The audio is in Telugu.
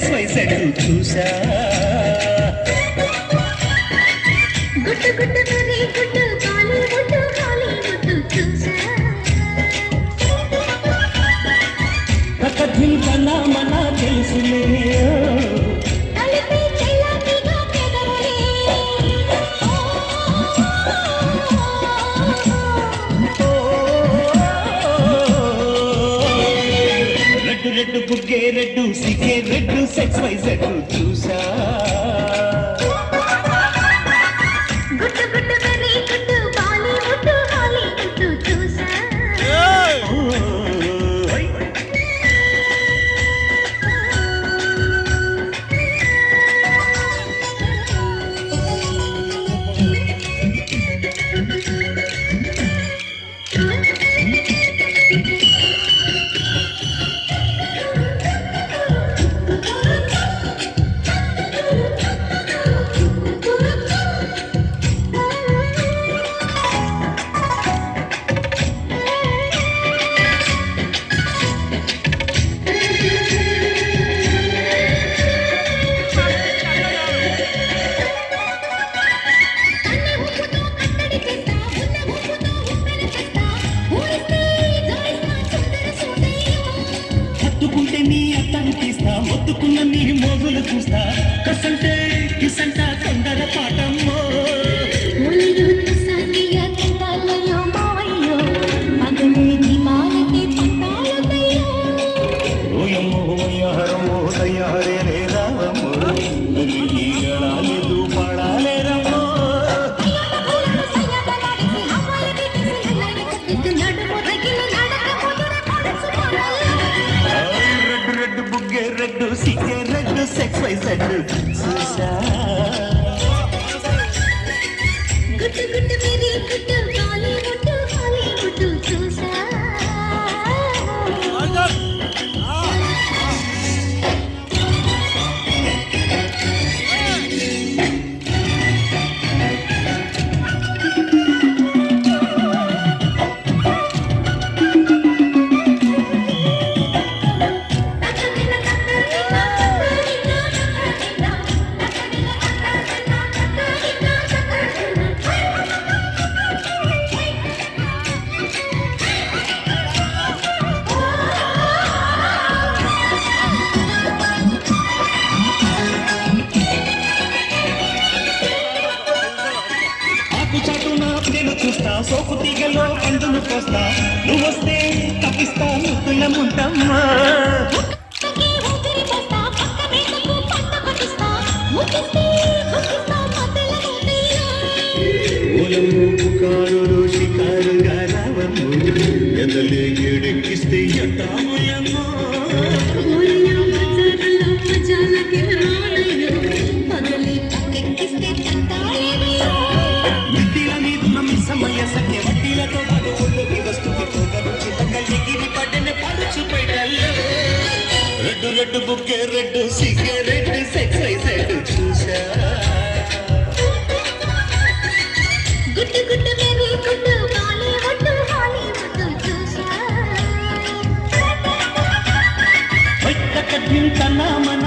XYZ చూసా గుట్టు గుట్టు మరి గుట్టు హాలీవుడ్ చూసా కథిల్ కన్నా మన తెలుసులే రెడ్డు బుగ్గే రెడ్డు సిగే రెడ్డు XYZ చూసా గుట్టు గుట్టు మరి గుట్టు హాలీవుడ్ చూసా హత్తుకుంటే నీ అత్తను తీస్తా మొత్తుకున్న నీ మోగులు చూస్తా కసంటే కిసంట తొందర పాటమ్మో ఓయమ్మో ఓయహరమ్మో దయ్యహరే రే రావమ్మో ఈగళాలేదు పాడాలే రమ్మో రెడ్డు బుగ్గే రెడ్డు సిగ్గే రెడ్డు XYZ చూసా గుట్టు గుట్టు మరి గుట్టు హాలీవుడ్ చూసా చూస్తా సోపు తీగలో పండును కోస్తా నువ్వొస్తే తప్పిస్తా ముద్దుల ముంటమ్మా పుకారులు షికారుగా రావమ్ము ఎదలే ఏడెక్కిస్తే ఎట్టాముయమ్మో సమయ సత్య వడ్డీలతో పాటు ఒళ్ళుకి వస్తుంది పొగలు చిన్నగా ఎగిరి పడ్డని పడుచు పైడల్లో రెడ్డు రెడ్డు బుక్కే రెడ్డు సిగ్గే రెడ్డు XYZ చూసా గుట్టు గుట్టు మరి గుట్టు హాలీవుడ్ చూసా కథిల్ కన్నా మన